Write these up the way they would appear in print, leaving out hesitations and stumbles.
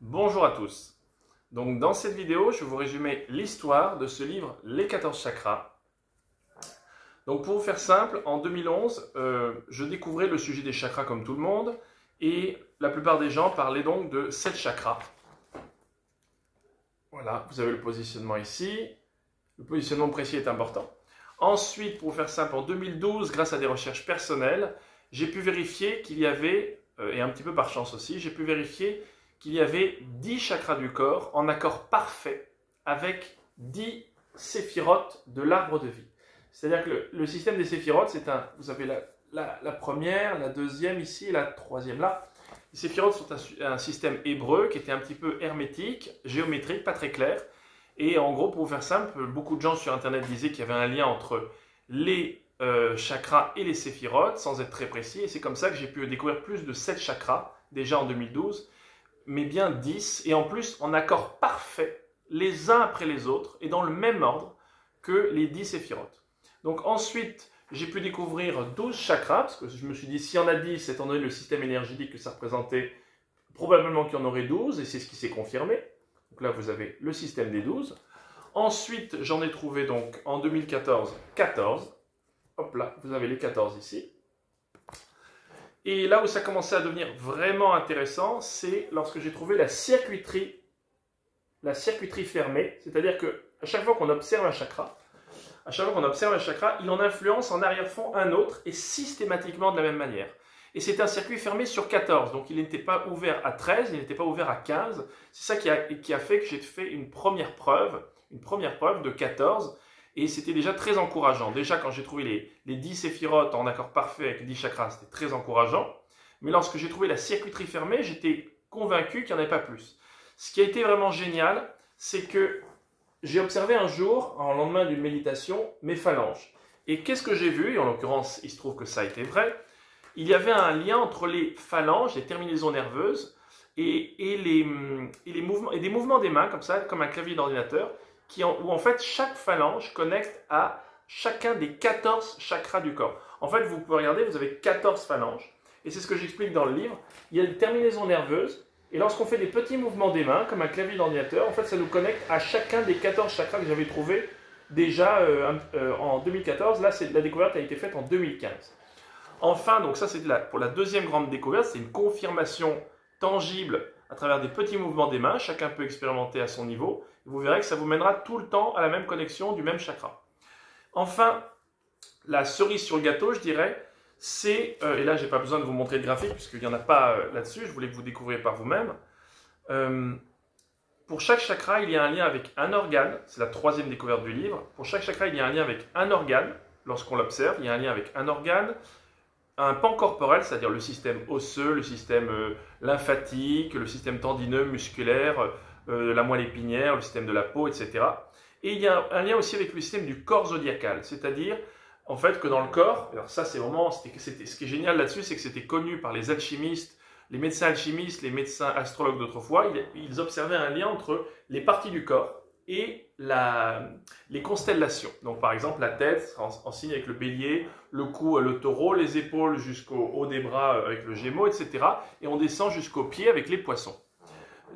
Bonjour à tous. Donc dans cette vidéo, je vais vous résumer l'histoire de ce livre Les 14 chakras. Donc pour vous faire simple, en 2011, je découvrais le sujet des chakras comme tout le monde et la plupart des gens parlaient donc de 7 chakras. Voilà, vous avez le positionnement ici. Le positionnement précis est important. Ensuite, pour vous faire simple, en 2012, grâce à des recherches personnelles, j'ai pu vérifier qu'il y avait, et un petit peu par chance aussi, j'ai pu vérifier qu'il y avait 10 chakras du corps en accord parfait avec 10 séphirotes de l'arbre de vie. C'est-à-dire que le système des séphirotes, c'est vous avez la première, la deuxième ici et la troisième là. Les séphirotes sont un système hébreu qui était un petit peu hermétique, géométrique, pas très clair. Et en gros, pour vous faire simple, beaucoup de gens sur Internet disaient qu'il y avait un lien entre les chakras et les séphirotes, sans être très précis. Et c'est comme ça que j'ai pu découvrir plus de 7 chakras, déjà en 2012, mais bien 10, et en plus en accord parfait, les uns après les autres, et dans le même ordre que les 10 séphirotes. Donc ensuite, j'ai pu découvrir 12 chakras, parce que je me suis dit, s'il y en a 10, étant donné le système énergétique que ça représentait, probablement qu'il y en aurait 12, et c'est ce qui s'est confirmé. Donc là, vous avez le système des 12. Ensuite, j'en ai trouvé donc en 2014, 14. Hop là, vous avez les 14 ici. Et là où ça commençait à devenir vraiment intéressant, c'est lorsque j'ai trouvé la circuiterie fermée. C'est-à-dire qu'à chaque fois qu'on observe un chakra, il en influence en arrière-fond un autre, et systématiquement de la même manière. Et c'est un circuit fermé sur 14, donc il n'était pas ouvert à 13, il n'était pas ouvert à 15. C'est ça qui a fait que j'ai fait une première preuve de 14, et c'était déjà très encourageant. Déjà, quand j'ai trouvé les 10 séphirotes en accord parfait avec les 10 chakras, c'était très encourageant. Mais lorsque j'ai trouvé la circuiterie fermée, j'étais convaincu qu'il n'y en avait pas plus. Ce qui a été vraiment génial, c'est que j'ai observé un jour, en lendemain d'une méditation, mes phalanges. Et qu'est-ce que j'ai vu? Et en l'occurrence, il se trouve que ça a été vrai. Il y avait un lien entre les phalanges, les terminaisons nerveuses, et des mouvements des mains, comme ça, comme un clavier d'ordinateur, où en fait chaque phalange connecte à chacun des 14 chakras du corps. En fait, vous pouvez regarder, vous avez 14 phalanges, et c'est ce que j'explique dans le livre. Il y a une terminaison nerveuse, et lorsqu'on fait des petits mouvements des mains, comme un clavier d'ordinateur, en fait, ça nous connecte à chacun des 14 chakras que j'avais trouvé déjà en 2014. Là, la découverte a été faite en 2015. Enfin, donc ça c'est pour la deuxième grande découverte, c'est une confirmation tangible à travers des petits mouvements des mains. Chacun peut expérimenter à son niveau. Vous verrez que ça vous mènera tout le temps à la même connexion du même chakra. Enfin, la cerise sur le gâteau, je dirais, c'est, et là je n'ai pas besoin de vous montrer le graphique puisqu'il n'y en a pas là-dessus, je voulais que vous découvriez par vous-même. Pour chaque chakra, il y a un lien avec un organe, c'est la troisième découverte du livre. Pour chaque chakra, il y a un lien avec un organe, lorsqu'on l'observe, il y a un lien avec un organe, un pan corporel, c'est-à-dire le système osseux, le système lymphatique, le système tendineux, musculaire, la moelle épinière, le système de la peau, etc. Et il y a un lien aussi avec le système du corps zodiacal, c'est-à-dire en fait que dans le corps, alors ça c'est vraiment, ce qui est génial là-dessus, c'est que c'était connu par les alchimistes, les médecins alchimistes, les médecins astrologues d'autrefois, ils observaient un lien entre les parties du corps et les constellations. Donc par exemple la tête en signe avec le bélier, le cou le taureau, les épaules jusqu'au haut des bras avec le gémeaux, etc. Et on descend jusqu'aux pieds avec les poissons.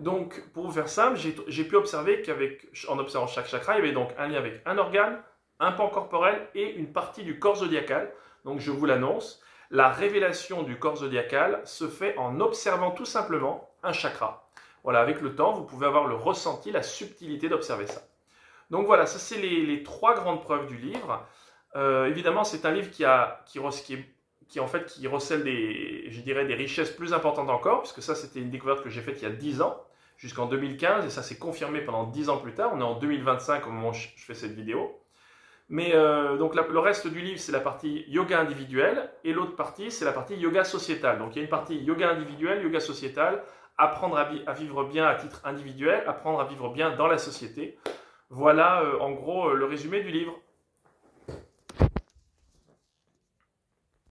Donc pour vous faire simple, j'ai pu observer qu'en observant chaque chakra, il y avait donc un lien avec un organe, un pan corporel et une partie du corps zodiacal. Donc je vous l'annonce, la révélation du corps zodiacal se fait en observant tout simplement un chakra. Voilà, avec le temps, vous pouvez avoir le ressenti, la subtilité d'observer ça. Donc voilà, ça c'est les 3 grandes preuves du livre. Évidemment, c'est un livre qui recèle des richesses plus importantes encore, puisque ça c'était une découverte que j'ai faite il y a 10 ans, jusqu'en 2015, et ça s'est confirmé pendant 10 ans plus tard. On est en 2025 au moment où je fais cette vidéo. Mais donc le reste du livre, c'est la partie yoga individuel, et l'autre partie, c'est la partie yoga sociétal. Donc il y a une partie yoga individuel, yoga sociétal, apprendre à vivre bien à titre individuel, apprendre à vivre bien dans la société. Voilà en gros le résumé du livre.